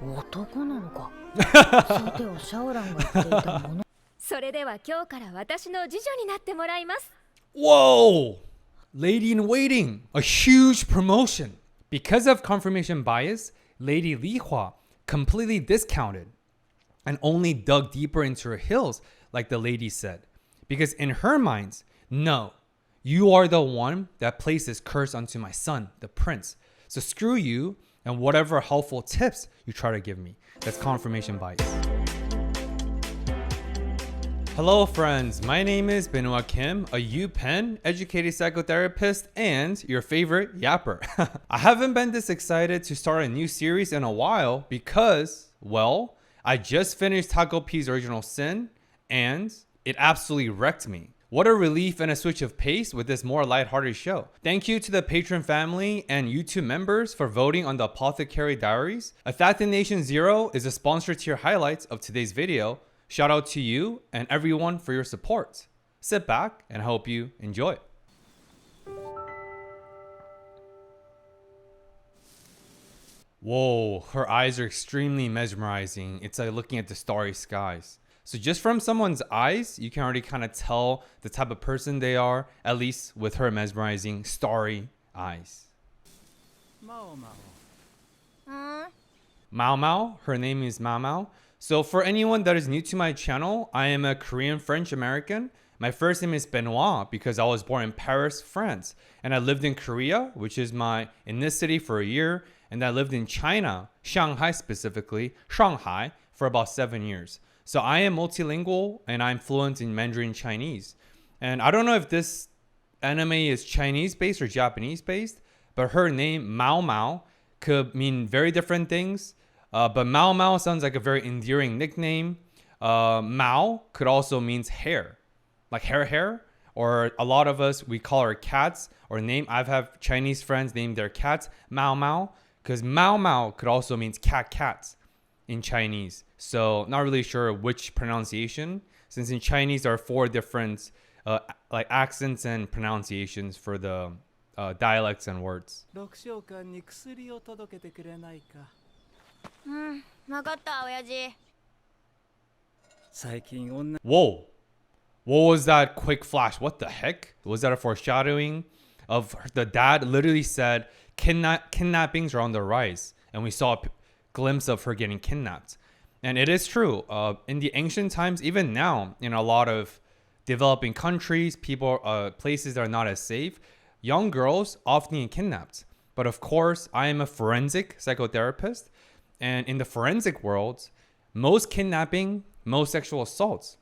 男なのか。さてはシャオランが言っていたもの。それでは今日から私の次女になってもらいます。Whoa! Lady in waiting, a huge promotion. Because of confirmation bias, Lady Li Hua completely discounted and only dug deeper into her heels, like the lady said. Because in her minds, no, you are the one that placed this curse onto my son, the prince. So screw you and whatever helpful tips you try to give me. That's confirmation bias. Hello friends, my name is Benoit Kim, a UPenn educated psychotherapist and your favorite yapper. I haven't been this excited to start a new series in a while because, well, I just finished Taco P's Original Sin and it absolutely wrecked me. What a relief and a switch of pace with this more lighthearted show. Thank you to the patron family and YouTube members for voting on the Apothecary Diaries. Assassination Zero is a sponsor tier highlights of today's video. Shout out to you and everyone for your support. Sit back and I hope you enjoy. Whoa, her eyes are extremely mesmerizing. It's like looking at the starry skies. So just from someone's eyes, you can already kind of tell the type of person they are, at least with her mesmerizing starry eyes. Mao Mao, her name is Mao Mao. So for anyone that is new to my channel, I am a Korean French American. My first name is Benoit because I was born in Paris, France. And I lived in Korea, which is my ethnicity, for a year. And I lived in China, Shanghai specifically, Shanghai, for about 7 years. So I am multilingual and I'm fluent in Mandarin Chinese. And I don't know if this anime is Chinese based or Japanese based, but her name, Mao Mao, could mean very different things. But Mao Mao sounds like a very endearing nickname. Mao could also means hair, like hair. Or a lot of us, we call our cats or name. I've have Chinese friends name their cats Mao Mao because Mao Mao could also means cats in Chinese. So not really sure which pronunciation, since in Chinese there are 4 different like accents and pronunciations for the dialects and words. Whoa. What was that quick flash? What the heck? Was that a foreshadowing of the dad literally said kidnappings are on the rise, and we saw a glimpse of her getting kidnapped. And it is true. In the ancient times, even now, in a lot of developing countries, places that are not as safe, young girls often get kidnapped. But of course, I am a forensic psychotherapist. And in the forensic world, most kidnapping, most sexual assaults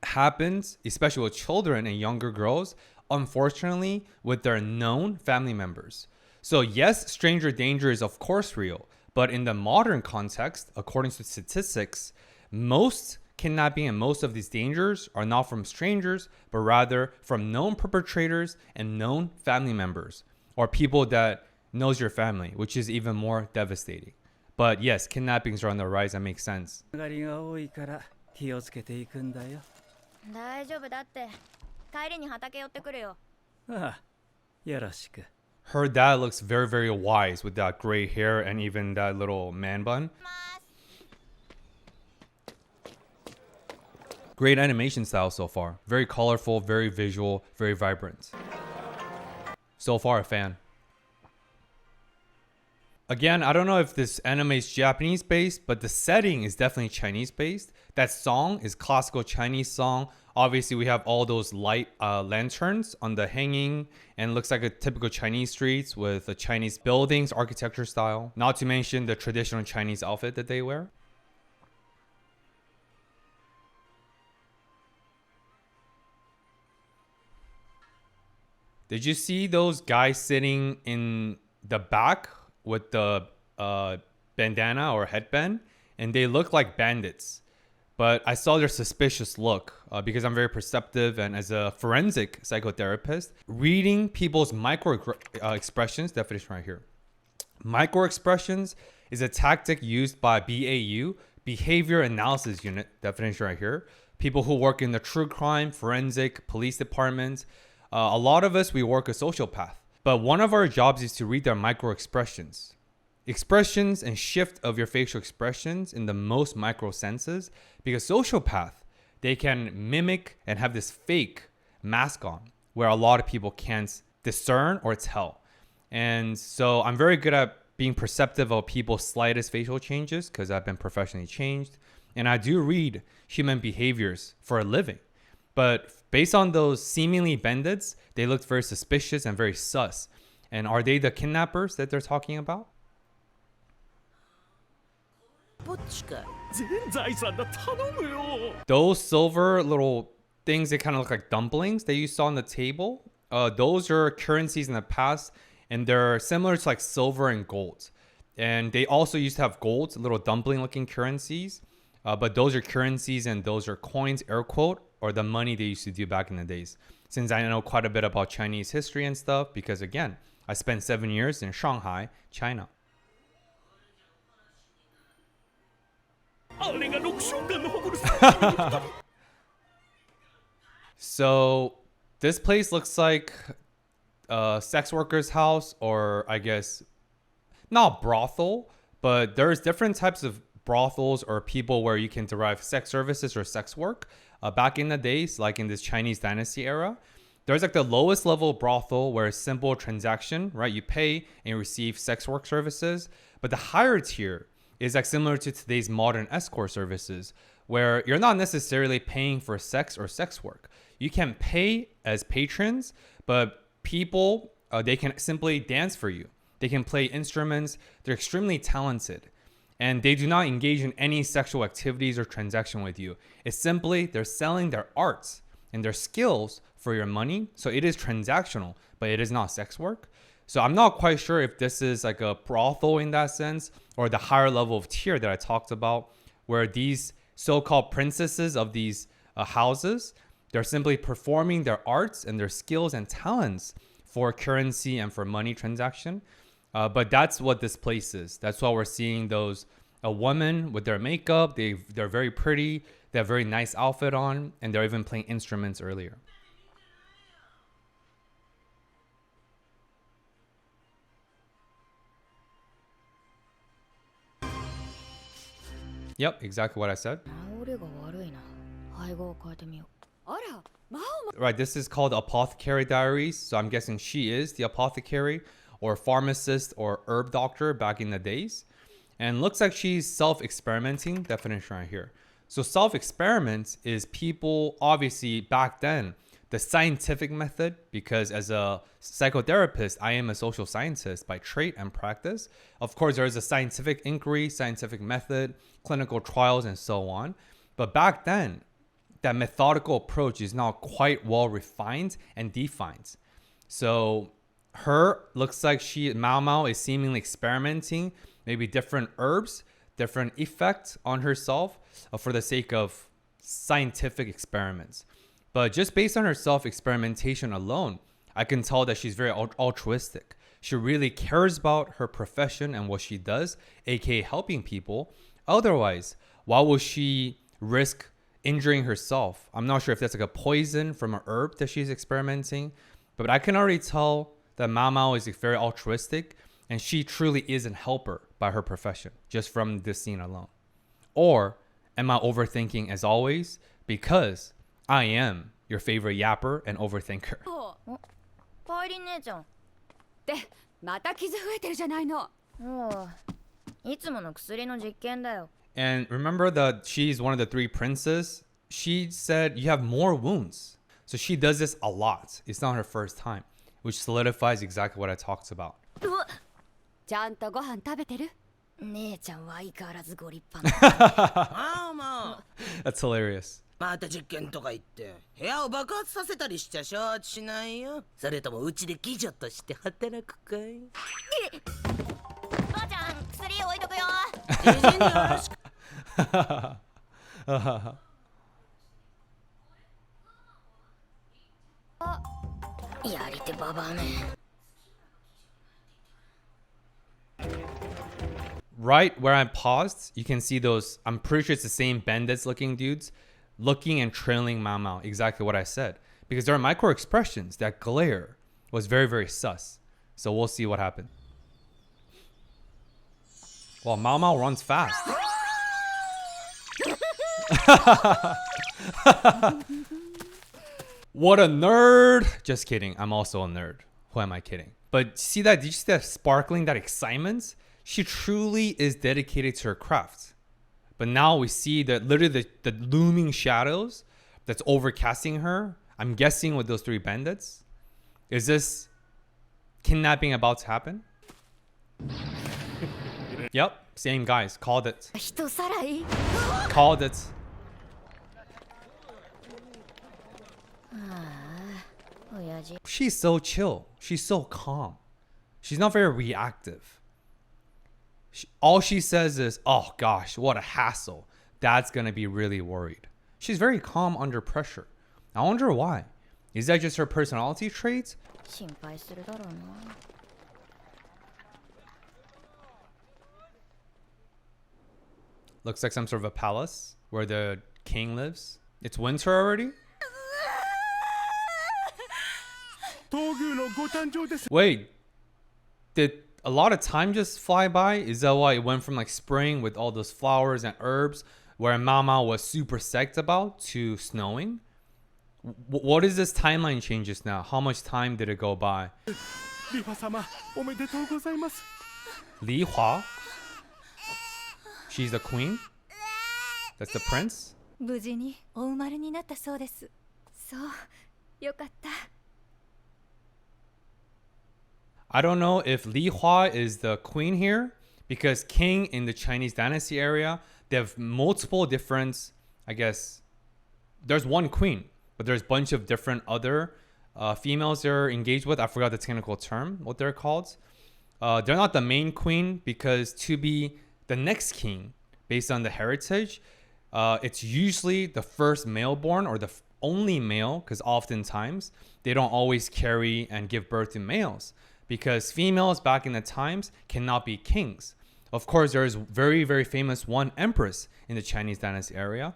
happens, especially with children and younger girls, unfortunately, with their known family members. So yes, stranger danger is of course real. But in the modern context, according to statistics, most kidnapping and most of these dangers are not from strangers, but rather from known perpetrators and known family members, or people that knows your family, which is even more devastating. But yes, kidnappings are on the rise. That makes sense. Her dad looks very, very wise with that gray hair and even that little man bun. Great animation style so far. Very colorful, very visual, very vibrant. So far, a fan. Again, I don't know if this anime is Japanese based, but the setting is definitely Chinese based. That song is classical Chinese song. Obviously, we have all those light lanterns on the hanging, and it looks like a typical Chinese streets with the Chinese buildings, architecture style. Not to mention the traditional Chinese outfit that they wear. Did you see those guys sitting in the back with the bandana or headband? And they look like bandits. But I saw their suspicious look because I'm very perceptive, and as a forensic psychotherapist, reading people's micro expressions, definition right here. Micro expressions is a tactic used by BAU, Behavior Analysis Unit, definition right here. People who work in the true crime, forensic, police departments. A lot of us, we work a sociopath. But one of our jobs is to read their micro expressions. expressions and shift of your facial expressions in the most micro senses, because sociopath, they can mimic and have this fake mask on where a lot of people can't discern or tell. And so I'm very good at being perceptive of people's slightest facial changes because I've been professionally changed. And I do read human behaviors for a living. But based on those seemingly bandits, they looked very suspicious and very sus. And are they the kidnappers that they're talking about? Those silver little things that kind of look like dumplings that you saw on the table, those are currencies in the past, and they're similar to like silver and gold. And they also used to have gold, little dumpling looking currencies, but those are currencies and those are coins, air quote, or the money they used to do back in the days. Since I know quite a bit about Chinese history and stuff, because again, I spent 7 years in Shanghai, China. So this place looks like a sex worker's house, or I guess not brothel, but there's different types of brothels or people where you can derive sex services or sex work. Back in the days, like in this Chinese dynasty era, there's like the lowest level brothel where it's simple transaction, right? You pay and you receive sex work services. But the higher tier is like similar to today's modern escort services, where you're not necessarily paying for sex or sex work. You can pay as patrons, but people, they can simply dance for you. They can play instruments. They're extremely talented. And they do not engage in any sexual activities or transaction with you. It's simply they're selling their arts and their skills for your money. So it is transactional, but it is not sex work. So I'm not quite sure if this is like a brothel in that sense, or the higher level of tier that I talked about, where these so-called princesses of these houses, they're simply performing their arts and their skills and talents for currency and for money transaction. But that's what this place is. That's why we're seeing those a woman with their makeup. They're very pretty. They have a very nice outfit on, and they're even playing instruments earlier. Yep, exactly what I said. 治りが悪いな。配合を変えてみよう。あら、魔王も Right, this is called Apothecary Diaries. So I'm guessing she is the apothecary or pharmacist or herb doctor back in the days. And looks like she's self-experimenting, definition right here. So self-experiment is people, obviously back then, the scientific method, because as a psychotherapist, I am a social scientist by trade and practice. Of course, there is a scientific inquiry, scientific method, clinical trials, and so on. But back then, that methodical approach is not quite well refined and defined. So her looks like Mao Mao is seemingly experimenting, maybe different herbs, different effects on herself for the sake of scientific experiments. But just based on her self-experimentation alone, I can tell that she's very altruistic. She really cares about her profession and what she does, aka helping people. Otherwise, why would she risk injuring herself? I'm not sure if that's like a poison from an herb that she's experimenting, but I can already tell that Mao Mao is very altruistic, and she truly is a helper by her profession, just from this scene alone. Or am I overthinking as always? Because I am your favorite yapper and overthinker. パイリン姉ちゃん。ってまた傷増えてるじゃないの。もういつもの薬の実験だよ。 And remember that she's one of the 3 princes? She said you have more wounds. So she does this a lot. It's not her first time, which solidifies exactly what I talked about. ちゃんとご飯食べてる？姉ちゃんは相変わらずご立派な。まあまあ That's hilarious. また実験とか言って部屋を爆発させたりしちゃ承知しないよ。それともうちで妓女として働くかい？ばあちゃん薬置いとくよ。知人によろしく。やり手ババアね。 Right where I paused, you can see those, I'm pretty sure it's the same bandits looking dudes, looking and trailing Mao Mao, exactly what I said. Because there are micro expressions. That glare was very, very sus. So we'll see what happens. Well, Mao Mao runs fast. What a nerd. Just kidding. I'm also a nerd. Who am I kidding? But see that? Did you see that sparkling, that excitement? She truly is dedicated to her craft. But now we see that literally the looming shadows that's overcasting her. I'm guessing with those three bandits. Is this kidnapping about to happen? Yep, same guys. Called it. 人さらい Called it. 親父 She's so chill. She's so calm. She's not very reactive. All she says is, oh gosh, what a hassle. Dad's gonna be really worried. She's very calm under pressure. I wonder why. Is that just her personality traits? 心配するだろうな Looks like some sort of a palace where the king lives. It's winter already? Wait, did a lot of time just fly by? Is that why it went from like spring with all those flowers and herbs where Mama was super psyched about to snowing? What is this timeline changes now? How much time did it go by? Li Hua? She's the queen? That's the prince? 無事にお生まれになったそうです。そう、よかった。 I don't know if Li Hua is the queen here because king in the Chinese dynasty area, they have multiple different, I guess, there's one queen, but there's a bunch of different other females they're engaged with. I forgot the technical term, what they're called. They're not the main queen because to be the next king, based on the heritage, it's usually the first male born or the only male because oftentimes they don't always carry and give birth to males. Because females back in the times cannot be kings. Of course, there is very, very famous one empress in the Chinese dynasty era,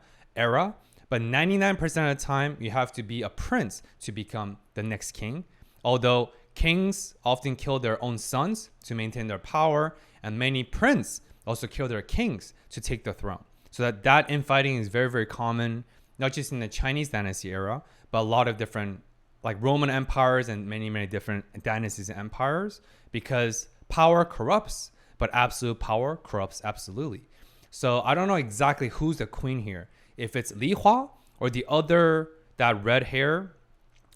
but 99% of the time, you have to be a prince to become the next king. Although kings often kill their own sons to maintain their power, and many princes also kill their kings to take the throne. So that infighting is very, very common, not just in the Chinese dynasty era, but a lot of different like Roman empires and many, many different dynasties and empires, because power corrupts, but absolute power corrupts absolutely. So I don't know exactly who's the queen here. If it's Li Hua or the other, that red hair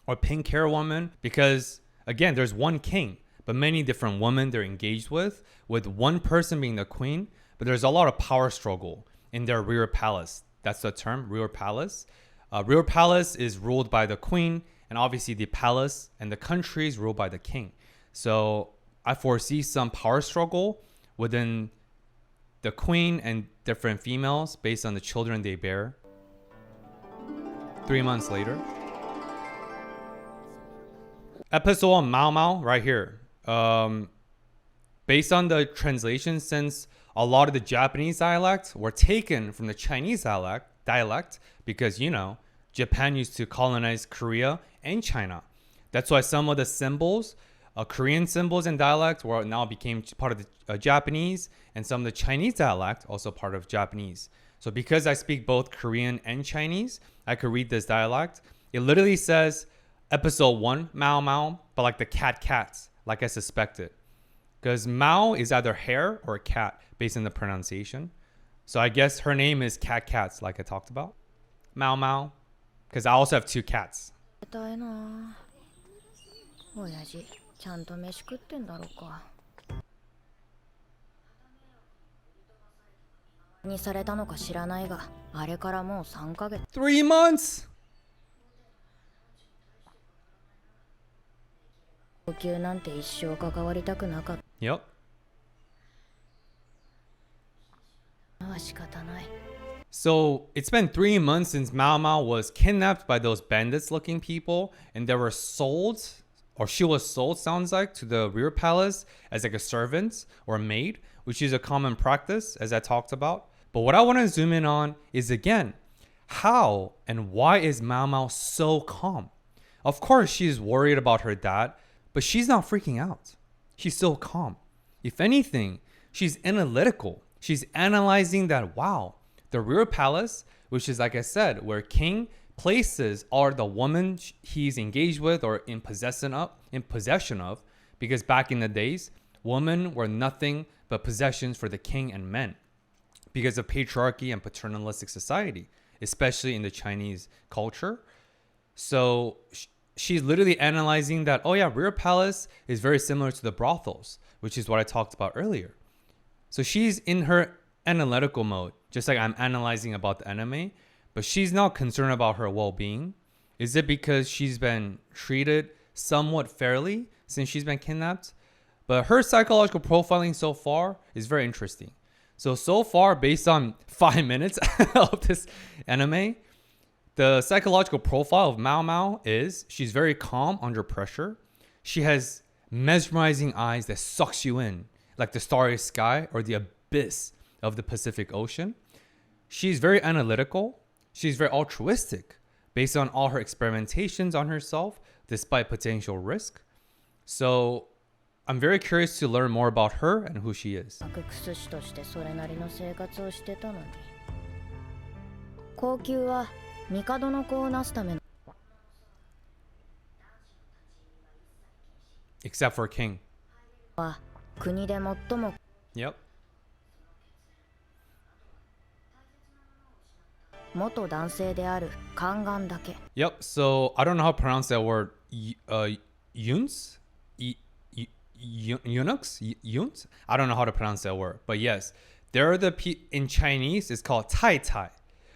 or pink hair woman, because again, there's one king, but many different women they're engaged with one person being the queen, but there's a lot of power struggle in their rear palace. That's the term, rear palace. Rear palace is ruled by the queen, and obviously the palace and the country is ruled by the king. So I foresee some power struggle within the queen and different females based on the children they bear. 3 months later. Episode on Mao Mao right here. Based on the translation, since a lot of the Japanese dialects were taken from the Chinese dialect because, you know, Japan used to colonize Korea and China. That's why some of the symbols, Korean symbols and dialect, were now became part of the Japanese, and some of the Chinese dialect also part of Japanese. So because I speak both Korean and Chinese, I could read this dialect. It literally says episode 1, Mao Mao, but like the cats, like I suspected. Because Mao is either hare or cat based on the pronunciation. So I guess her name is cats, like I talked about. Mao Mao. Because I also have 2 cats. たいな親父ちゃんと飯食ってんだろうかにされたのか知らないがあれからもう3ヶ月 3 months? 呼吸なんて一生関わりたくなかっ Yep. たのは仕方ない So it's been 3 months since Mao Mao was kidnapped by those bandits looking people, and they were sold, or she was sold, sounds like, to the rear palace as like a servant or a maid, which is a common practice as I talked about. But what I want to zoom in on is, again, how and why is Mao Mao so calm? Of course, she's worried about her dad, but she's not freaking out. She's so calm. If anything, She's analytical. She's analyzing that, wow, the real palace, which is, like I said, where king places are the woman he's engaged with or in possession of, because back in the days, women were nothing but possessions for the king and men because of patriarchy and paternalistic society, especially in the Chinese culture. So she's literally analyzing that, oh yeah, real palace is very similar to the brothels, which is what I talked about earlier. So she's in her analytical mode, just like I'm analyzing about the anime, but she's not concerned about her well-being. Is it because she's been treated somewhat fairly since she's been kidnapped? But her psychological profiling so far is very interesting. So far, based on 5 minutes of this anime, the psychological profile of Mao Mao is she's very calm under pressure. She has mesmerizing eyes that sucks you in, like the starry sky or the abyss of the Pacific Ocean. She's very analytical. She's very altruistic based on all her experimentations on herself, despite potential risk. So I'm very curious to learn more about her and who she is. 悪薬師としてそれなりの生活をしてたのに。高級は帝の子をなすための Except for King. は国で最も Yep. 元男性である宦官だけ。 Yep. So I don't know how to pronounce that word. Yuns? Eunuchs? Yuns? I don't know how to pronounce that word. But yes, there are in Chinese, it's called Tai Tai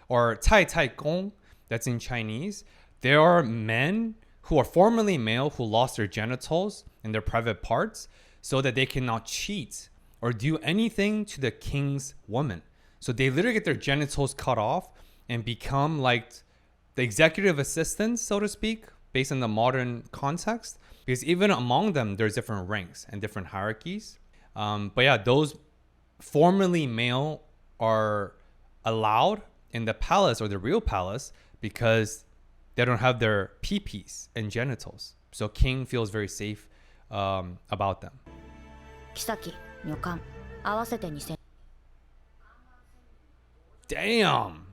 or Tai Tai Gong. That's in Chinese. There are men who are formerly male who lost their genitals and their private parts so that they cannot cheat or do anything to the king's woman. So they literally get their genitals cut off and become like the executive assistants, so to speak, based on the modern context. Because even among them, there's different ranks and different hierarchies. But yeah, those formerly male are allowed in the palace or the real palace because they don't have their peepees and genitals. So King feels very safe about them. 妃、女官、合わせて2000。Damn!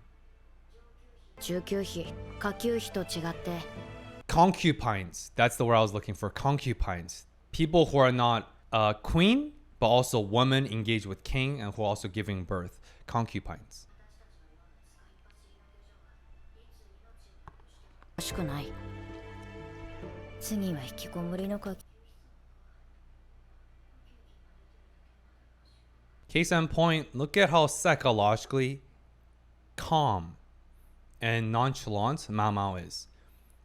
中級妃、下級妃と違って。 Concubines. That's the word I was looking for. Concubines. People who are not queen, but also women engaged with king and who are also giving birth. Concubines. 欲しくない。次は引きこもりの鍵。 Case in point, look at how psychologically calm and nonchalant Mao Mao is.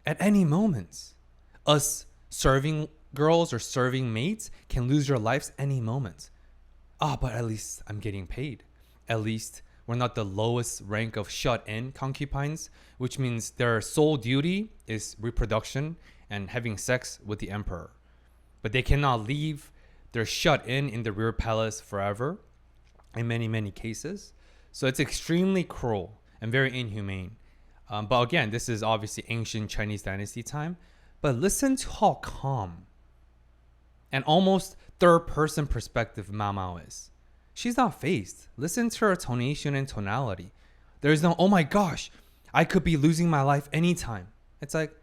At any moment, us serving girls or serving maids can lose your lives any moment. But at least I'm getting paid. At least we're not the lowest rank of shut-in concubines, which means their sole duty is reproduction and having sex with the emperor. But they cannot leave. They're shut in the rear palace forever in many, many cases. So it's extremely cruel and very inhumane. But again, this is obviously ancient Chinese dynasty time. But listen to how calm and almost third-person perspective Mao Mao is. She's not phased. Listen to her tonation and tonality. There's no, oh my gosh, I could be losing my life anytime. It's like,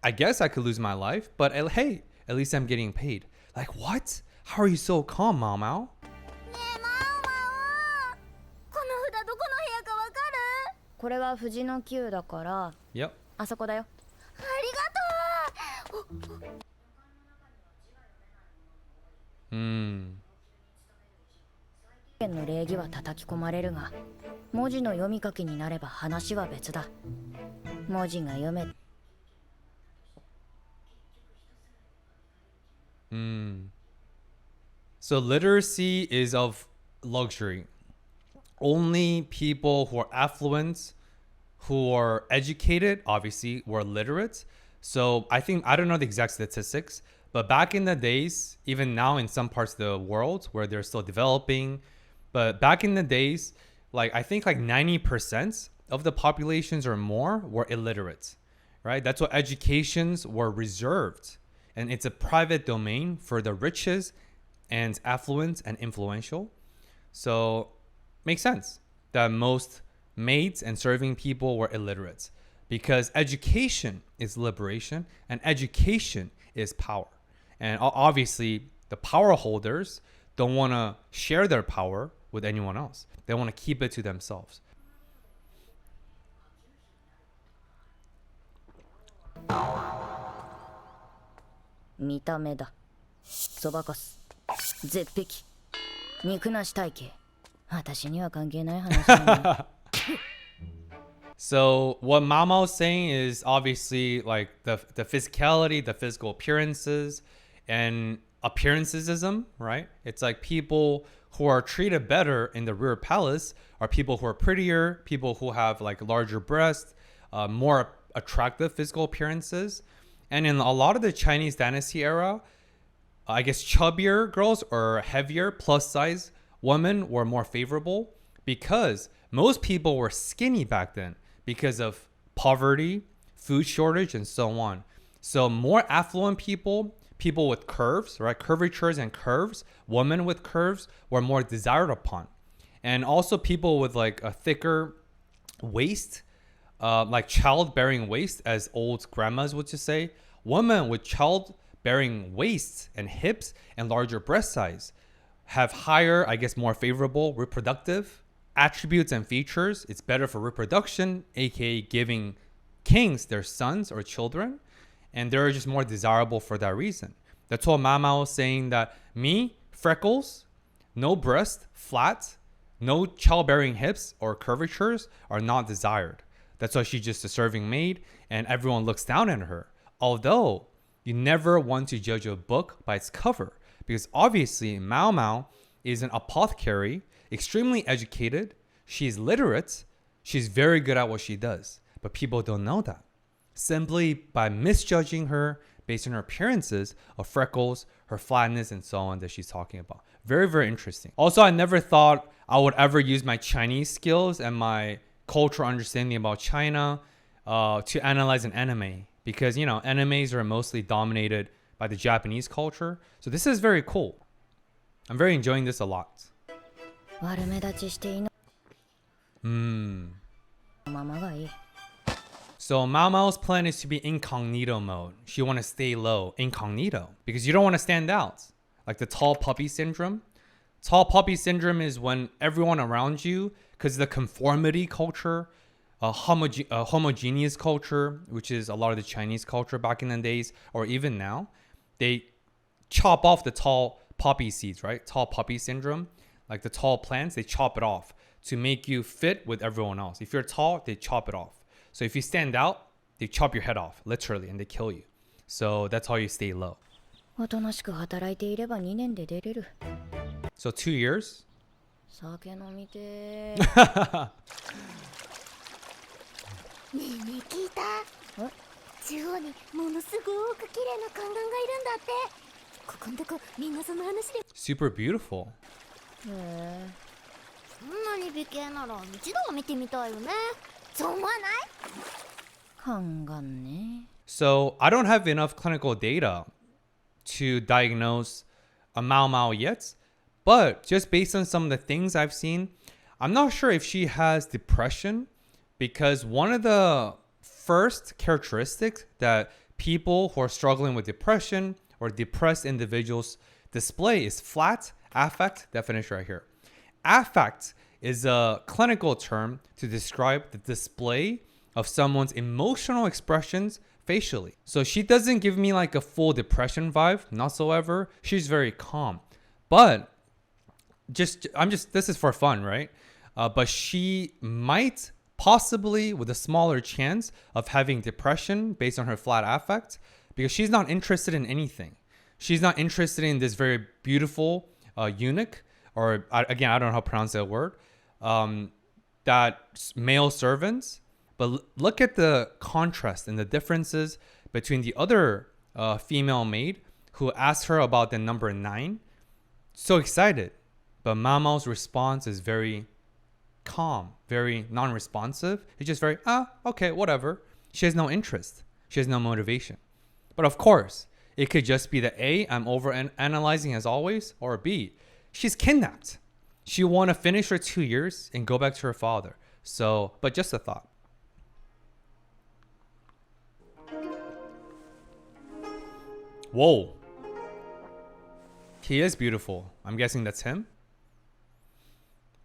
I guess I could lose my life, but hey, at least I'm getting paid. Like, what? How are you so calm, Mao Mao? これは富士の宮だから。 Yep. あそこだよ。ありがとう。県の礼儀は叩き込まれるが、文字の読み書きになれば話は別だ。文字が読め。So literacy is of luxury. Only people who are affluent, who are educated, obviously, were literate. So I don't know the exact statistics, but back in the days, even now in some parts of the world where they're still developing, but back in the days, I think 90% of the populations or more were illiterate, right? That's why educations were reserved. And it's a private domain for the riches and affluent and influential. So makes sense that most maids and serving people were illiterate, because education is liberation and education is power. And obviously the power holders don't want to share their power with anyone else. They want to keep it to themselves. 見た目だ。そばかす。絶壁。肉なし体型。私には関係ない話なんだ。So what Mao's saying is obviously like the physicality, the physical appearances, and appearanceism, right? It's like people who are treated better in the rear palace are people who are prettier, people who have like larger breasts, more attractive physical appearances. And in a lot of the Chinese dynasty era, I guess chubbier girls or heavier plus size women were more favorable, because most people were skinny back then because of poverty, food shortage, and so on. So more affluent people, people with curves, right? Curvatures and curves, women with curves were more desired upon. And also people with like a thicker waist, like childbearing waist, as old grandmas would just say. Women with childbearing waists and hips and larger breast size have higher, I guess, more favorable reproductive attributes and features. It's better for reproduction, aka giving kings their sons or children, and they're just more desirable for that reason. That's why Mama was saying that me, freckles, no breast, flat, no childbearing hips or curvatures are not desired. That's why she's just a serving maid and everyone looks down at her. Although you never want to judge a book by its cover, because obviously Mao is an apothecary, extremely educated, she's literate, she's very good at what she does, but people don't know that. Simply by misjudging her based on her appearances of freckles, her flatness, and so on that she's talking about. Very, very interesting. Also, I never thought I would ever use my Chinese skills and my cultural understanding about China to analyze an anime, because, you know, animes are mostly dominated by the Japanese culture. So this is very cool. I'm very enjoying this a lot. 悪目立ちしていいの。ママがいい。 So Mao's plan is to be incognito mode. She want to stay low, incognito, because you don't want to stand out. Like the tall puppy syndrome. Tall puppy syndrome is when everyone around you, because the conformity culture, homogeneous culture, which is a lot of the Chinese culture back in the days, or even now, they chop off the tall poppy seeds, right? Tall puppy syndrome, like the tall plants, they chop it off to make you fit with everyone else. If you're tall, they chop it off. So if you stand out, they chop your head off, literally, and they kill you. So that's how you stay low. おとなしく働いていれば2年で出れる。 So 2 years. 酒飲みてー。ねえねえ聞いた？中央にものすごく綺麗な宦官がいるんだって。ここんとこみんなその話で。 Super beautiful. へえ。そんなに美形なら一度は見てみたいよね。そう思わない？宦官ね。 So I don't have enough clinical data to diagnose a Mao yet, but just based on some of the things I've seen, I'm not sure if she has depression, because one of the first characteristics that people who are struggling with depression or depressed individuals display is flat affect. Definition right here. Affect is a clinical term to describe the display of someone's emotional expressions facially. So she doesn't give me like a full depression vibe, whatsoever. She's very calm. But this is for fun, right? But she might possibly with a smaller chance of having depression based on her flat affect, because she's not interested in anything. She's not interested in this very beautiful eunuch, or again, I don't know how to pronounce that word, that male servants. But look at the contrast and the differences between the other female maid who asked her about the number 9. So excited. But Mao's response is very calm, very non-responsive. It's just very, okay, whatever. She has no interest. She has no motivation. But of course, It could just be that A, I'm over analyzing as always, or B, she's kidnapped. She want to finish her 2 years and go back to her father. So, but just a thought. Whoa. He is beautiful. I'm guessing that's him.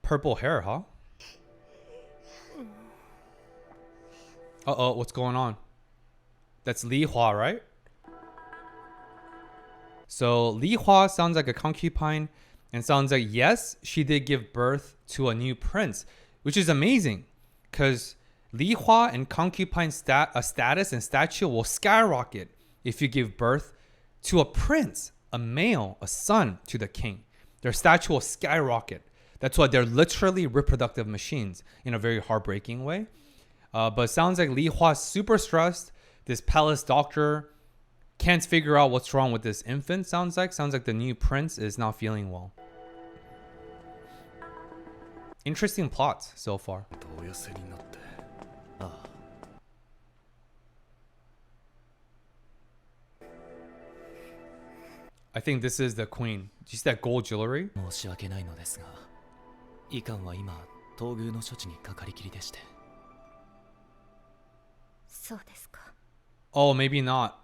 Purple hair, huh? Uh-oh, what's going on? That's Li Hua, right? So Li Hua sounds like a concubine and sounds like, yes, she did give birth to a new prince, which is amazing because Li Hua and concubine status and stature will skyrocket if you give birth to a prince, a male, a son to the king. Their stature will skyrocket. That's why they're literally reproductive machines in a very heartbreaking way. But it sounds like Li Hua's super stressed. This palace doctor can't figure out what's wrong with this infant. Sounds like the new prince is not feeling well. Interesting plot so far. I think this is the queen. Do you see that gold jewelry? 申し訳ないのですが、医官は今、東宮の処置にかかりきりでして。そうですか。 Oh, maybe not.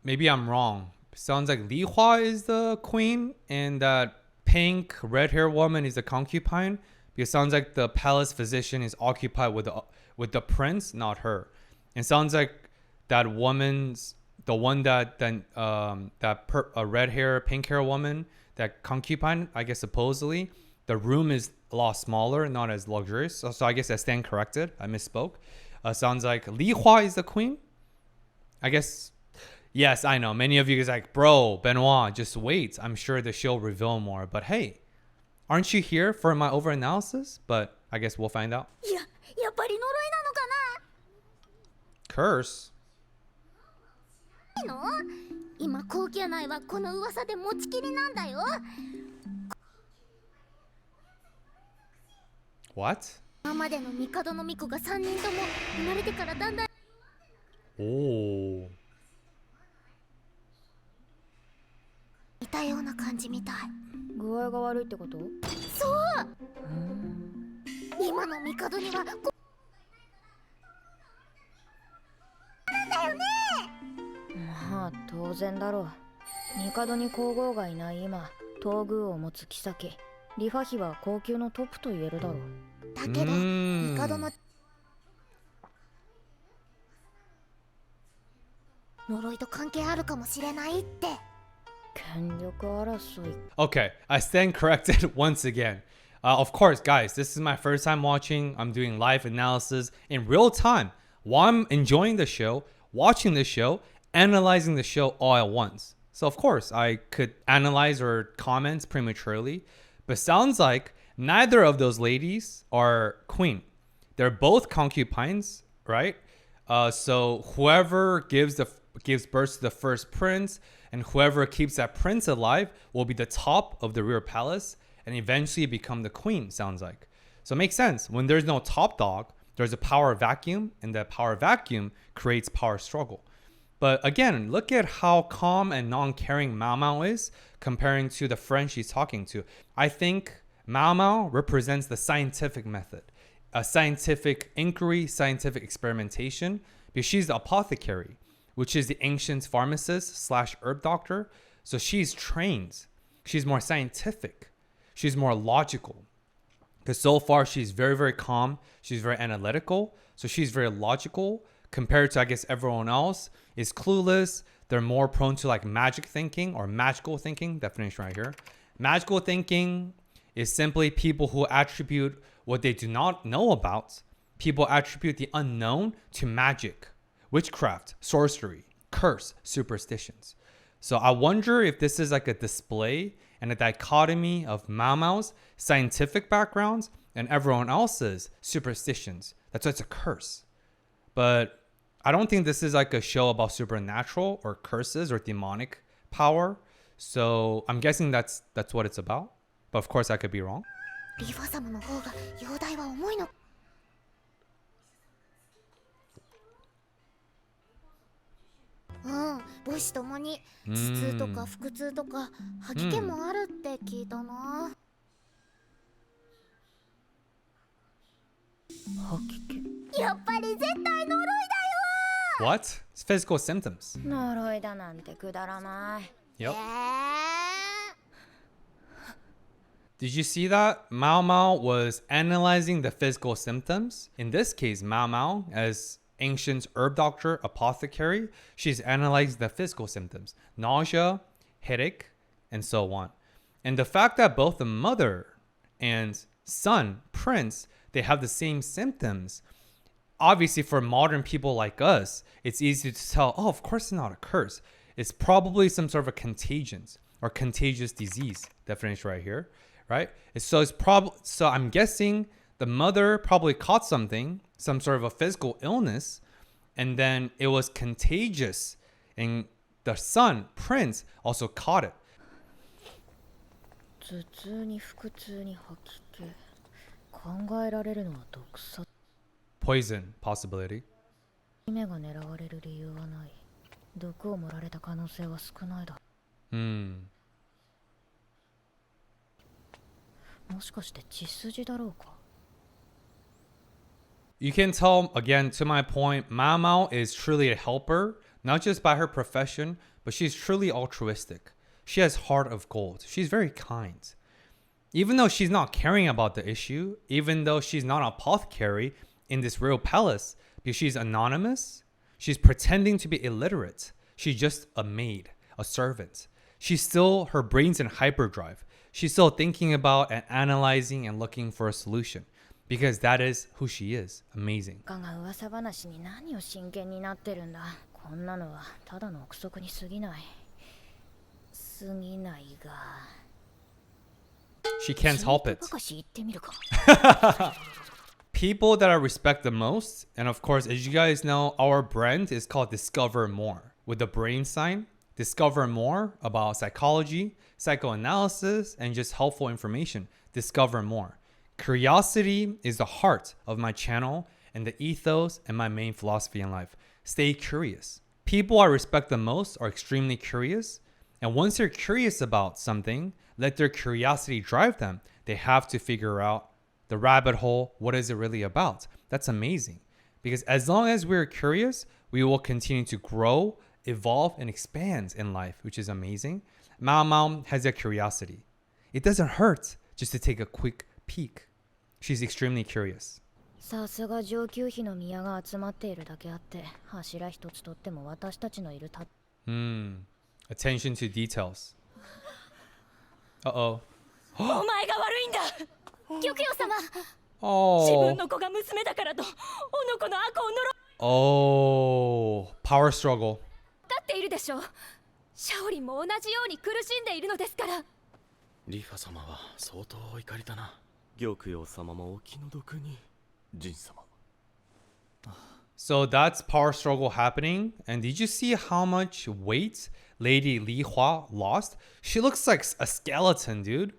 Maybe I'm wrong. Sounds like Li Hua is the queen and that pink red hair woman is the concubine. Because it sounds like the palace physician is occupied with the prince, not her. And sounds like that woman's the one that red hair, pink hair woman, that concubine, I guess supposedly, the room is a lot smaller, not as luxurious. So I guess I stand corrected. I misspoke. Sounds like Li Hua is the queen. I guess, yes, I know. Many of you guys are like, bro, Benoit, just wait. I'm sure the show will reveal more. But hey, aren't you here for my over-analysis? But I guess we'll find out. やっぱり呪いなのか Curse? なの？今皇居内はこの噂で持ちきりなんだよ。 What? 今までの帝の巫女が3人とも生まれてからだんだん Oh. 似たような感じみたい。具合が悪いってこと？そう。今の帝にはこなんだよね。まあ当然だろう。帝に皇后がいない今、東宮を持つ妃リファ妃は高級のトップと言えるだろう。だけど帝の呪いと関係あるかもしれないって。権力争い。 Okay, I stand corrected once again. Of course, guys, this is my first time watching. I'm doing live analysis in real time while I'm enjoying the show, watching the show, analyzing the show all at once. So of course, I could analyze or comment prematurely, but sounds like neither of those ladies are queen. They're both concubines, right? So whoever gives birth to the first prince and whoever keeps that prince alive will be the top of the rear palace and eventually become the queen, sounds like. So it makes sense. When there's no top dog, there's a power vacuum, and that power vacuum creates power struggle. But again, look at how calm and non-caring Mao Mao is comparing to the friend she's talking to. I think Mao Mao represents the scientific method, a scientific inquiry, scientific experimentation, because she's the apothecary, which is the ancient pharmacist / herb doctor. So she's trained. She's more scientific. She's more logical. Because so far she's very, very calm. She's very analytical. So she's very logical compared to, I guess, everyone else is clueless. They're more prone to like magic thinking or magical thinking. Definition right here. Magical thinking is simply people who attribute what they do not know about. People attribute the unknown to magic, witchcraft, sorcery, curse, superstitions. So I wonder if this is like a display and a dichotomy of Mao Mao's scientific backgrounds and everyone else's superstitions. That's why it's a curse. But I don't think this is like a show about supernatural or curses or demonic power. So I'm guessing that's what it's about. But of course I could be wrong. リファ様の方が容体は重いの。うん、母子ともに頭痛とか腹痛とか吐き気もあるって聞いたな。吐き気。やっぱり絶対呪いだよ。 What? It's physical symptoms. 呪いだなんてくだらない。 Yep. Did you see that? Mao Mao was analyzing the physical symptoms. In this case, Mao Mao, as ancient herb doctor, apothecary, she's analyzing the physical symptoms. Nausea, headache, and so on. And the fact that both the mother and son, prince, they have the same symptoms. Obviously, for modern people like us, it's easy to tell, oh, of course it's not a curse. It's probably some sort of a contagion or contagious disease. Definition right here, right? So I'm guessing the mother probably caught something, some sort of a physical illness, and then it was contagious. And the son, prince, also caught it. 頭痛に腹痛に吐き気。考えられるのは毒殺。 Poison possibility. 目が狙われる理由はない。毒を盛られた可能性は少ないだ。もしかして血筋だろうか。 You can tell, again, to my point, Mao Mao is truly a helper, not just by her profession, but she's truly altruistic. She has heart of gold. She's very kind. Even though she's not caring about the issue, even though she's not an apothecary in this real palace, because she's anonymous, she's pretending to be illiterate. She's just a maid, a servant. She's still, her brain's in hyperdrive. She's still thinking about and analyzing and looking for a solution. Because that is who she is. Amazing. かが噂話に何を真剣になってるんだ。こんなのはただの憶測に過ぎない。過ぎないが。 She can't help it. ばかし言ってみるか。 People that I respect the most, and of course, as you guys know, our brand is called Discover More. With the brain sign, discover more about psychology, psychoanalysis, and just helpful information. Discover more. Curiosity is the heart of my channel and the ethos and my main philosophy in life. Stay curious. People I respect the most are extremely curious. And once they're curious about something, let their curiosity drive them. They have to figure out the rabbit hole. What is it really about? That's amazing. Because as long as we're curious, we will continue to grow, evolve, and expand in life, which is amazing. Mao Mao has that curiosity. It doesn't hurt just to take a quick peek. She's extremely curious. さすが上級妃の宮が集まっているだけあって、柱一つとっても私たちのいるAttention to details. Uh-oh. お前が悪いんだ。玉葉様。自 Oh. 分の子が娘だからと、おの子の悪を呪 Oh. Power struggle. っているでしょう。シャオリンも同じように苦しんでいるのですから。リファ様は相当お怒りだな。玉葉様もお気の毒に。ジン様。 So that's power struggle happening. And did you see how much weight Lady Li Hua lost? She looks like a skeleton, dude.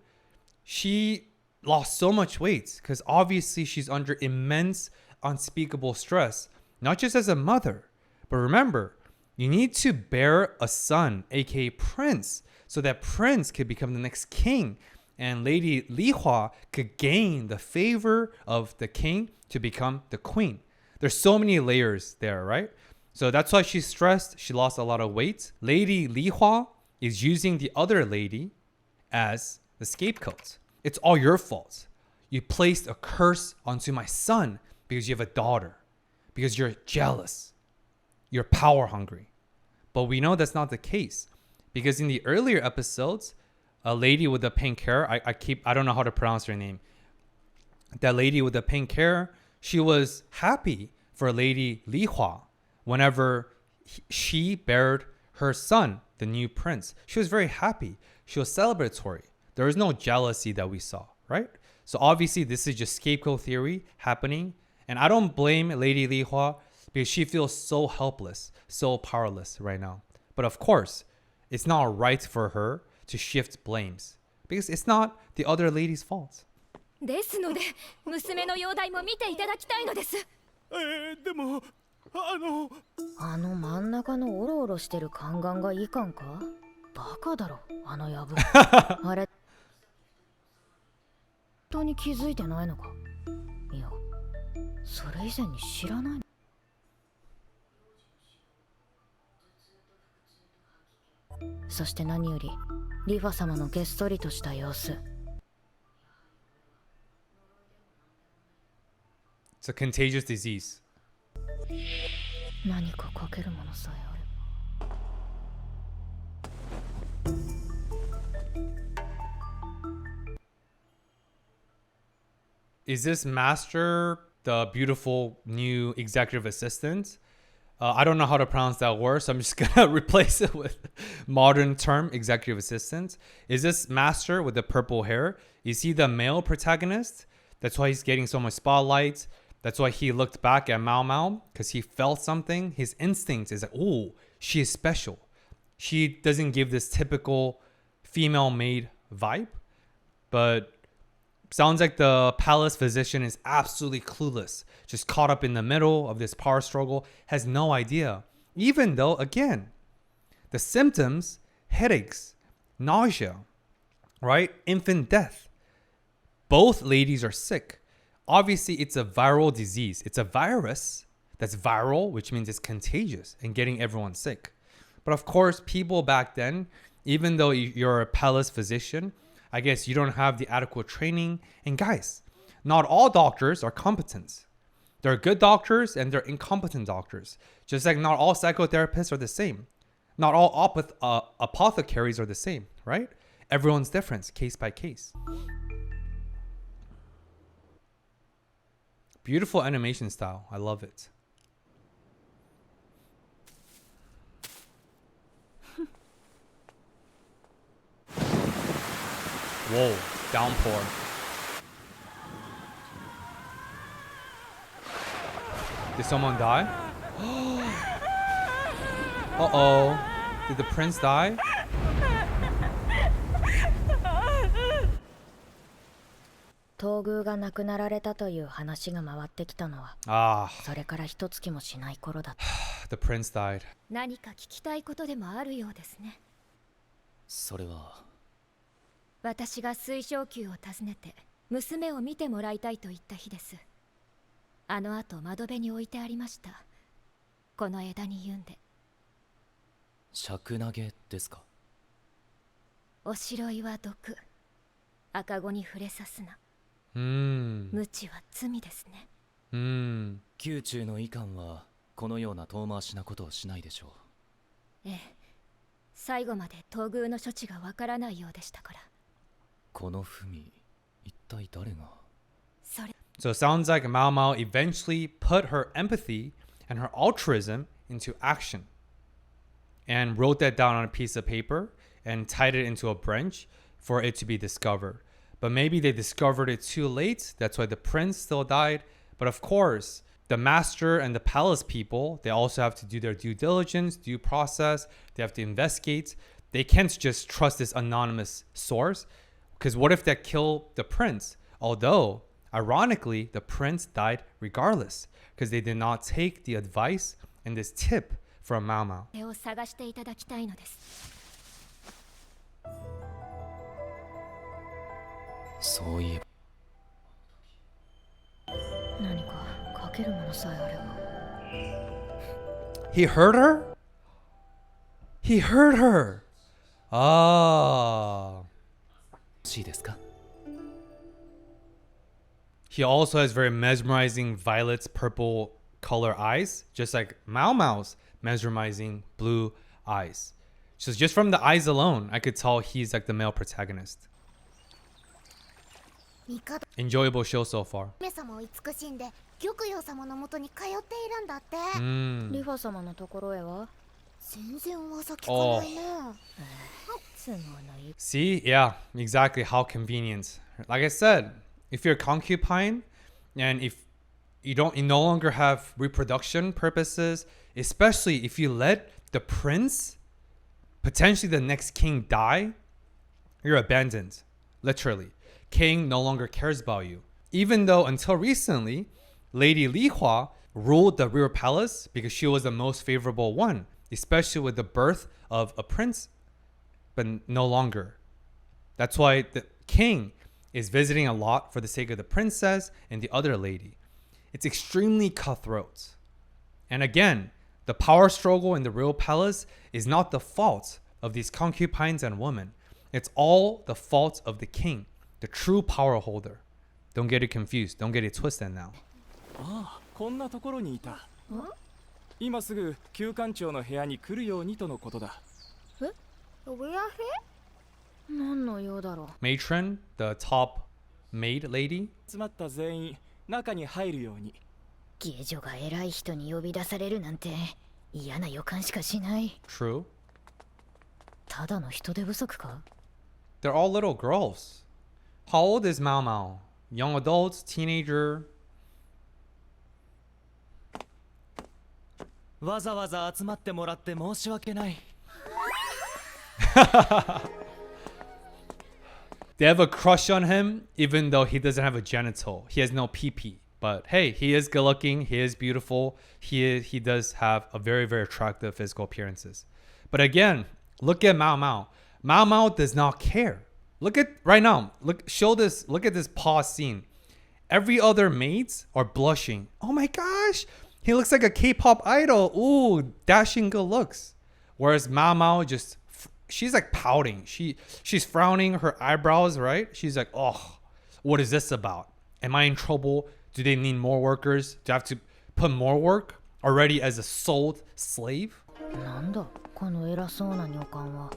She lost so much weight because obviously she's under immense, unspeakable stress, not just as a mother, but remember, you need to bear a son, aka prince, so that prince could become the next king. And Lady Li Hua could gain the favor of the king to become the queen. There's so many layers there, right? So that's why she's stressed. She lost a lot of weight. Lady Li Hua is using the other lady as the scapegoat. It's all your fault. You placed a curse onto my son because you have a daughter, because you're jealous. You're power hungry. But we know that's not the case because in the earlier episodes, a lady with the pink hair, I don't know how to pronounce her name. That lady with the pink hair, she was happy for Lady Li Hua whenever she bared her son, the new prince. She was very happy. She was celebratory. There was no jealousy that we saw, right? So obviously this is just scapegoat theory happening. And I don't blame Lady Li Hua because she feels so helpless, so powerless right now. But of course, it's not right for her to shift blames because it's not the other lady's fault. ですので、娘の容体も見ていただきたいのです。でもあの真ん中のオロオロしてる宦官がいかんか？バカだろ、あのやぶ。あれ、本当に気づいてないのか？いや、それ以前に知らないの？そして何より、リファ様のげっそりとした様子。It's a contagious disease. 何かかけるものさえあれば。Is this Master the beautiful new executive assistant? I don't know how to pronounce that word, so I'm just gonna replace it with modern term executive assistant. Is this Master with the purple hair? Is he the male protagonist? That's why he's getting so much spotlight. That's why he looked back at Mao Mao, because he felt something. His instinct is like, oh, she is special. She doesn't give this typical female maid vibe, but sounds like the palace physician is absolutely clueless, just caught up in the middle of this power struggle, has no idea. Even though, again, the symptoms, headaches, nausea, right? Infant death. Both ladies are sick. Obviously, it's a viral disease. It's a virus that's viral, which means it's contagious and getting everyone sick. But of course, people back then, even though you're a palace physician, I guess you don't have the adequate training. And guys, not all doctors are competent. There are good doctors and there are incompetent doctors. Just like not all psychotherapists are the same. Not all apothecaries are the same, right? Everyone's different, case by case. Beautiful animation style. I love it. Whoa, downpour. Did someone die? Uh-oh. Did the prince die? Toguが亡くなられたという話が回ってきたのは、 Ah, それから一月もしない頃だった。 the prince died. 何か聞きたいことでもあるようですね。それは私が水晶宮を訪ねて娘を見てもらいたいと言った日です。あの後窓辺に置いてありました。この枝に言うんで。尺投げですか？おしろいは毒、赤子に触れさすな。無知は罪ですね。宮中の医官はこのような遠回しなことをしないでしょう。ええ、最後まで東宮の処置がわからないようでしたから。この文、一体誰が？それ。 So it sounds like Mao Mao eventually put her empathy and her altruism into action and wrote that down on a piece of paper and tied it into a branch for it to be discovered. But maybe they discovered it too late. That's why the prince still died. But of course, the master and the palace people, they also have to do their due diligence, due process. They have to investigate. They can't just trust this anonymous source. Because what if that killed the prince? Although, ironically, the prince died regardless. Because they did not take the advice and this tip from Mao Mao. これを探していただきたいのです。そういえば何かかけるものさえあれば。 He hurt her? He hurt her. Ah. 欲しいですか？ He also has very mesmerizing violet purple color eyes, just like Mao Mao's mesmerizing blue eyes. So just from the eyes alone, I could tell he's like the male protagonist. 帝 Enjoyable show so far. 様を慈しんで玉葉様のもとに通っているんだって。リファ様のところへは全然噂聞かないね。都合のいい。 See? Yeah, exactly. How convenient. Like I said, if you're a concubine and if you no longer have reproduction purposes, especially if you let the prince, potentially the next king, die, you're abandoned. Literally. King no longer cares about you. Even though until recently, Lady Li Hua ruled the real palace because she was the most favorable one, especially with the birth of a prince, but no longer. That's why the king is visiting a lot for the sake of the princess and the other lady. It's extremely cutthroat. And again, the power struggle in the real palace is not the fault of these concubines and women. It's all the fault of the king, the true power holder. Don't get it confused. Don't get it twisted now. ああ、こんなところにいた。今すぐ旧館長の部屋に来るようにとのことだ。ウェアヘ何の用だろ Matron, the top maid lady. 集まった全員、中に入るように。ゲ女が偉い人に呼び出されるなんて嫌な予感しかしない。 True. ただの人手不足か They're all little girls. How old is Mao Mao? Young adults, teenager? わざわざ集まってもらって申し訳ない。They have a crush on him, even though he doesn't have a genital. He has no pee-pee. But hey, he is good looking. He is beautiful. He does have a very, very attractive physical appearances. But again, look at Mao Mao. Mao Mao does not care. Look at right now. Look at this pause scene. Every other maids are blushing. Oh my gosh. He looks like a K-pop idol. Ooh, dashing good looks. Whereas Mao Mao she's like pouting. She's frowning her eyebrows, right? She's like, oh, what is this about? Am I in trouble? Do they need more workers? Do I have to put more work already as a sold slave? なんだこの偉そうな女官は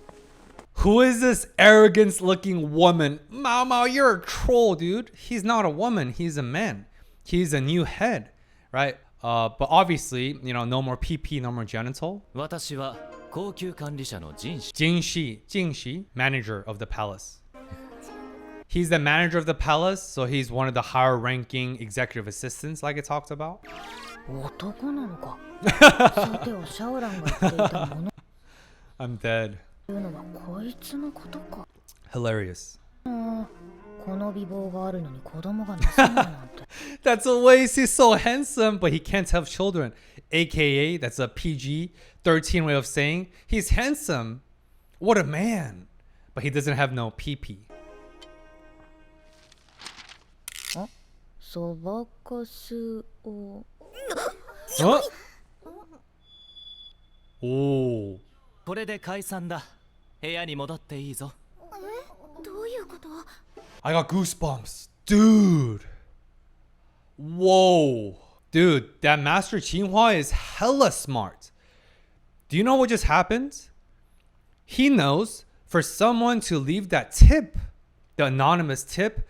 Who is this arrogant looking woman? Mao Mao, you're a troll, dude. He's not a woman. He's a man. He's a new head, right? But obviously, no more PP, no more genital. 私は高級管理者のジン氏。Jingxi, manager of the palace. He's the manager of the palace, so he's one of the higher ranking executive assistants, like it talked about. 男なのかさてはシャオランが言っていたもの I'm dead. というのはこいつのことか Hilarious. この美貌があるのに子供が盗むなんて That's a waste. He's so handsome, but he can't have children. AKA, that's a PG-13 way of saying he's handsome. What a man. But he doesn't have no PP. そばかすを Huh? Oh. これで解散だ。部屋に戻っていいぞ。どういうこと？ I got goosebumps. Dude. Whoa. Dude, that Master Qinghua is hella smart. Do you know what just happened? He knows for someone to leave that tip, the anonymous tip,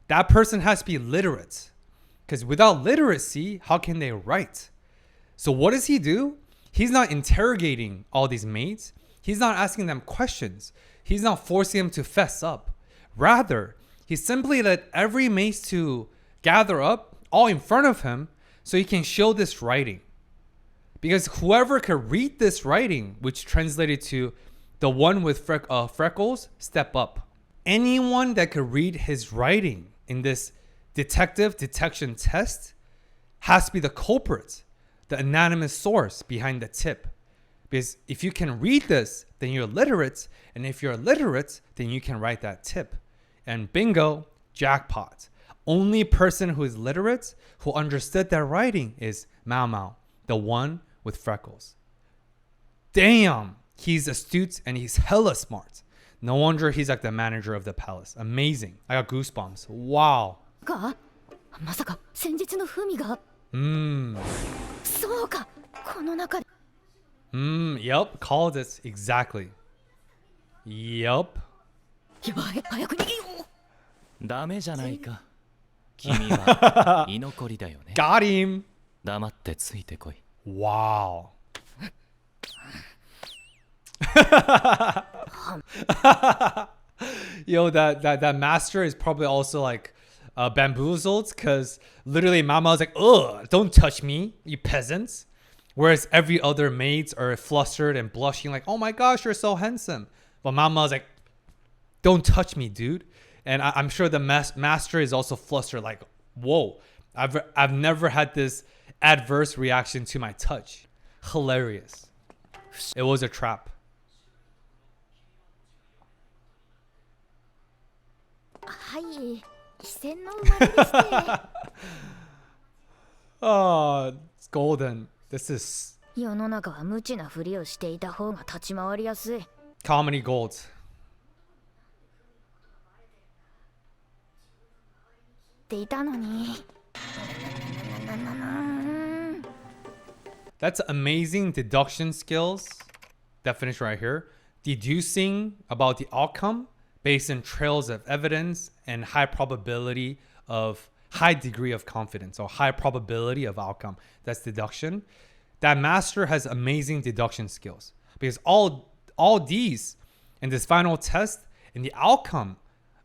that person has to be literate. Because without literacy, how can they write? So what does he do? He's not interrogating all these maids. He's not asking them questions. He's not forcing them to fess up. Rather, he simply let every maid to gather up all in front of him so he can show this writing. Because whoever could read this writing, which translated to the one with freckles, step up. Anyone that could read his writing in this detection test has to be the culprit, the anonymous source behind the tip. Because if you can read this, then you're literate. And if you're literate, then you can write that tip. And bingo, jackpot. Only person who is literate, who understood that writing is Mao Mao, the one with freckles. Damn, he's astute and he's hella smart. No wonder he's like the manager of the palace. Amazing. I got goosebumps. Wow. かまさか先日の文がそうかこの中で Yep, called it exactly. Yep. やばい早く逃げようダメじゃないか。君は居残りだよね。 Got him. 黙ってついてこい。 Wow. Yo, that master is probably also like bamboozled because literally Mama's like, ugh, don't touch me, you peasants. Whereas every other maids are flustered and blushing like, oh my gosh, you're so handsome. But Mama's like, don't touch me, dude. And I'm sure the master is also flustered like, whoa, I've never had this adverse reaction to my touch. Hilarious. It was a trap. はい非戦の生まれでして Oh, it's golden. This is 世の中は無知なふりをしていた方が立ち回りやすい。 comedy gold. っていたのに。That's amazing deduction skills. Definition right here. Deducing about the outcome based on trails of evidence and high probability of high degree of confidence or high probability of outcome. That's deduction. That master has amazing deduction skills because all these in this final test and the outcome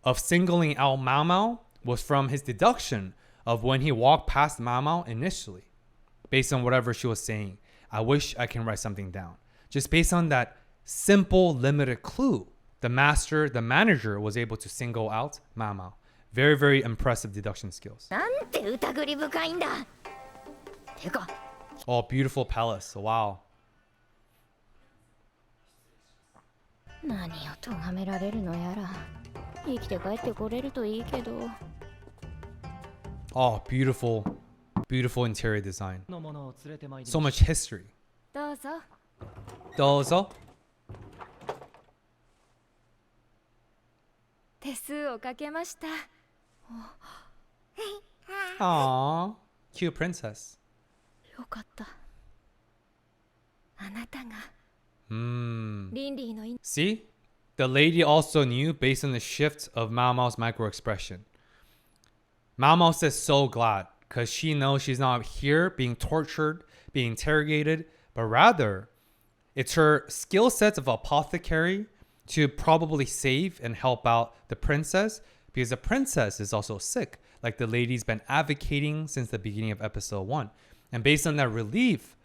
of singling out Mao Mao was from his deduction of when he walked past Mao Mao initially. Based on whatever she was saying. I wish I can write something down. Just based on that simple, limited clue, the manager was able to single out Mao Mao. Very, very impressive deduction skills. なんて疑り深いんだ。てか、 Oh, beautiful palace. Wow. 何を咎められるのやら。生きて帰ってこれるといいけど。 Oh, beautiful, beautiful interior design. So much history. どうぞ。 Dozo. 手数をかけました。 Aww, cute princess. よかった。あなたが Hmm. リンリーの See? The lady also knew based on the shift of Mao Mao's micro-expression. Mao Mao says so glad because she knows she's not here being tortured, being interrogated, but rather it's her skill sets of apothecary to probably save and help out the princess because the princess is also sick, like the lady's been advocating since the beginning of episode 1. And based on that relief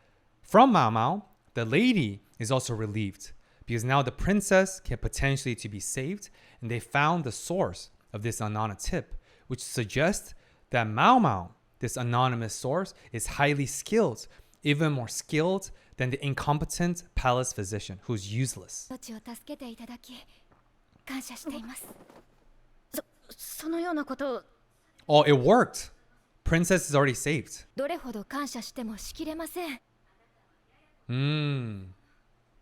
from Mao Mao, the lady is also relieved because now the princess can potentially to be saved, and they found the source of this anonymous tip, which suggests that Mao Mao, this anonymous source, is highly skilled, even more skilled than the incompetent palace physician who's useless. 命を助けていただき感謝しています。そのようなことを。 Oh, it worked. Princess is already saved. どれほど感謝してもしきれません。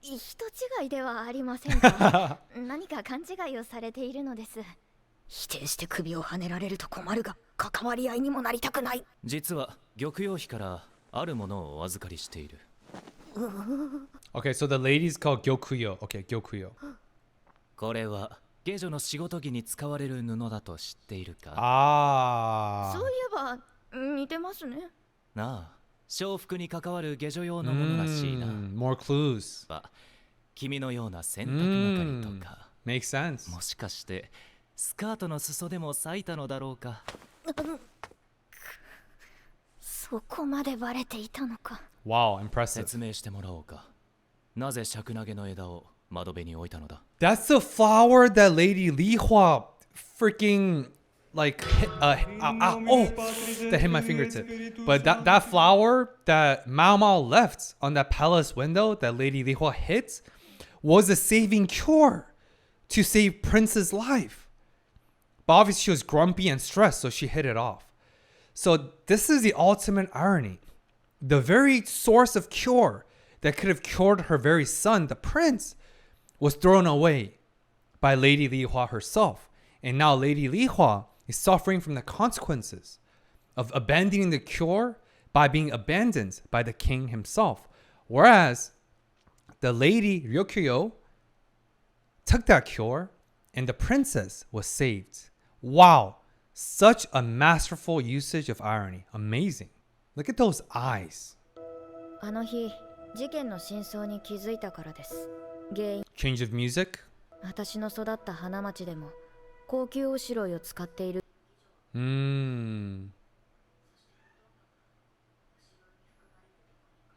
人違いではありませんか。何か勘違いをされているのです。否定して首をはねられると困るが、関わり合いにもなりたくない。実は玉葉妃からあるものをお預かりしている。 Okay, so the lady's called Gyokuyo. Okay, Gyokuyo. これは下女の仕事着に使われる布だと知っているか？ Ah. そういえば似てますね。なあ、娼服に関わる下女用のものらしいな。 More clues. 君のような洗濯係とか。 Makes sense. もしかしてスカートの裾でも裂いたのだろうか。そこまでバレていたのか。 Wow, impressive. 説明してもらおうか。なぜ尺投げの枝を窓辺に置いたのだ？ That's the flower that Lady Li Hua freaking like that hit my fingertip. But that flower that Mao Mao left on that palace window that Lady Li Hua hit was a saving cure to save Prince's life. But obviously she was grumpy and stressed, so she hit it off. So this is the ultimate irony. The very source of cure that could have cured her very son, the prince, was thrown away by Lady Li Hua herself. And now Lady Li Hua is suffering from the consequences of abandoning the cure by being abandoned by the king himself. Whereas the lady Ryokyo took that cure and the princess was saved. Wow, such a masterful usage of irony. Amazing. Look at those eyes. あの日、事件の真相に気づいたからです。原因。 Change of music. 私の育った花町でも高級おしろいを使っている。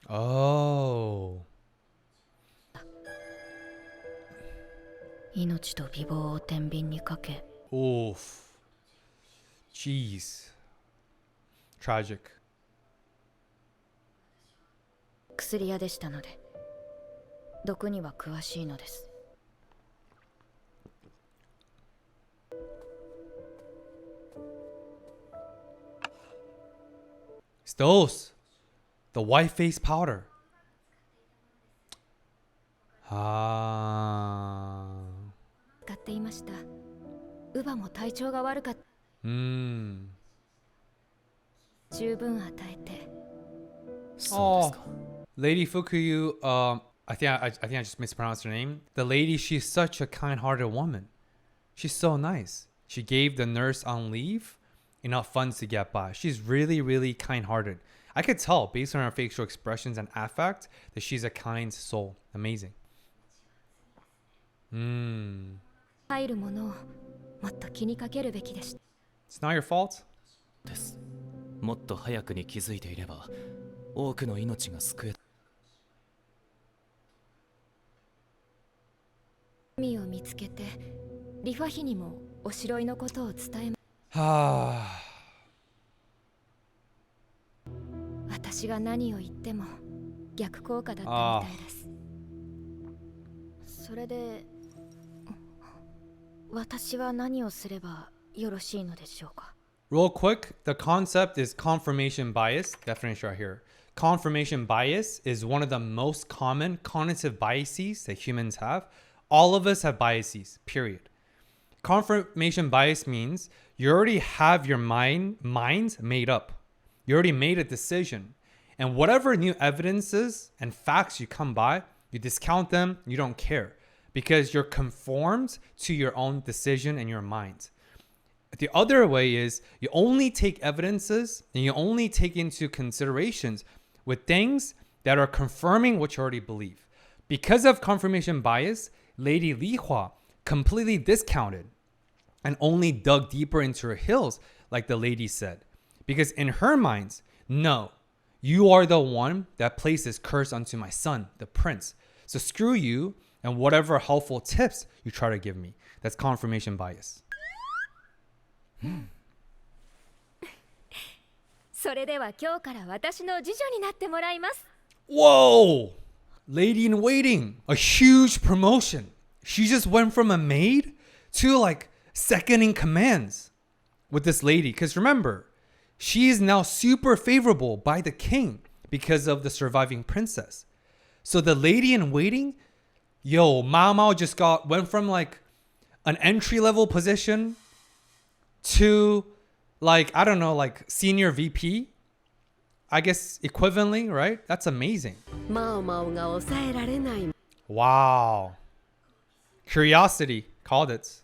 Oh. 命と美貌を天秤にかけ。 Oof. Jeez. Tragic. 薬屋でしたので毒には詳しいのです。It's those. The white face powder. Ah. 使っていました。乳母も体調が悪かった。十分与えて。そうですか。 Lady Fukuyu, I think I just mispronounced her name. The lady, she's such a kind-hearted woman. She's so nice. She gave the nurse on leave enough funds to get by. She's really, really kind-hearted. I could tell based on her facial expressions and affect that she's a kind soul. Amazing. 入るものをもっと気にかけるべきでした。 It's not your fault. です。もっと早くに気づいていれば多くの命が救え。海を見つけてリファ妃にもおしろいのことを伝えま。私が何を言っても逆効果だったみたいです。それで私は何をすればよろしいのでしょうか。 Real quick, the concept is confirmation bias. Definition right here. Confirmation bias is one of the most common cognitive biases that humans have. All of us have biases, period. Confirmation bias means you already have your minds made up. You already made a decision. And whatever new evidences and facts you come by, you discount them, you don't care. Because you're conformed to your own decision and your mind. The other way is you only take evidences and you only take into considerations with things that are confirming what you already believe. Because of confirmation bias, Lady Li Hua completely discounted and only dug deeper into her heels, like the lady said. Because in her mind, no, you are the one that placed this curse onto my son, the prince. So screw you and whatever helpful tips you try to give me. That's confirmation bias. それでは今日から私の次女になってもらいます。 Whoa! Lady in waiting. A huge promotion. She just went from a maid to like second in commands with this lady. Because remember, she is now super favorable by the king because of the surviving princess. So the lady in waiting, yo, Mao Mao just went from like an entry level position to like, I don't know, like senior VP. I guess equivalently, right? That's amazing. Wow. Curiosity called it.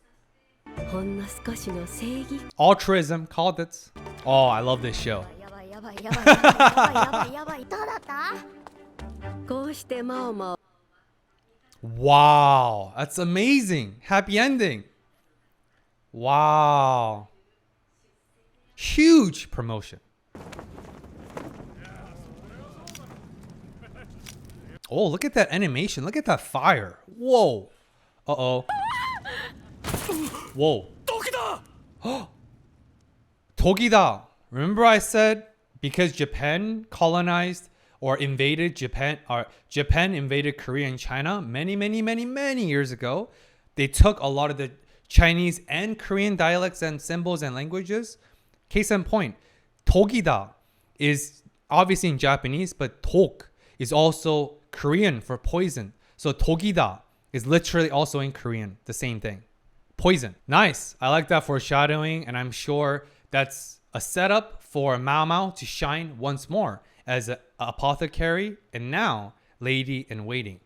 Altruism called it. Oh, I love this show. やばいやばいやばいやばいやばいやばいやばい。どうだった？こうしてマオマオ。 Wow, that's amazing. Happy ending. Wow. Huge promotion. Oh, look at that animation. Look at that fire. Whoa. Uh-oh. Whoa. Togida. Remember I said because Japan colonized or invaded Japan, or Japan invaded Korea and China many years ago. They took a lot of the Chinese and Korean dialects and symbols and languages. Case in point, Togida is obviously in Japanese, but Tok is also Korean for poison. So Togida is literally also in Korean, the same thing. Poison. Nice. I like that foreshadowing, and I'm sure that's a setup for Mao Mao to shine once more as an apothecary and now lady in waiting.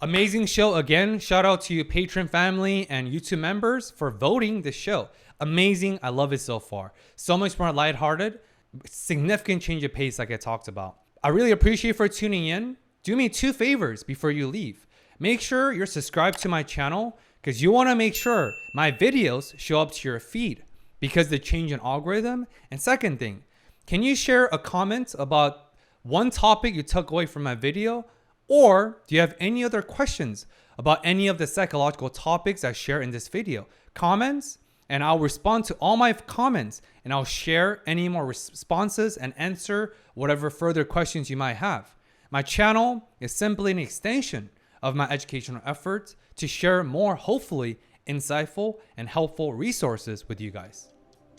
Amazing show again. Shout out to you patron family and YouTube members for voting this show. Amazing. I love it so far. So much more lighthearted. Significant change of pace like I talked about. I really appreciate for tuning in. Do me 2 favors before you leave. Make sure you're subscribed to my channel because you want to make sure my videos show up to your feed because the change in algorithm. And second thing, can you share a comment about one topic you took away from my video? Or do you have any other questions about any of the psychological topics I share in this video? Comments, and I'll respond to all my comments and I'll share any more responses and answer whatever further questions you might have. My channel is simply an extension of my educational efforts to share more, hopefully, insightful and helpful resources with you guys.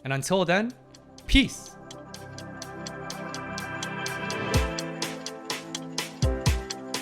And until then, peace.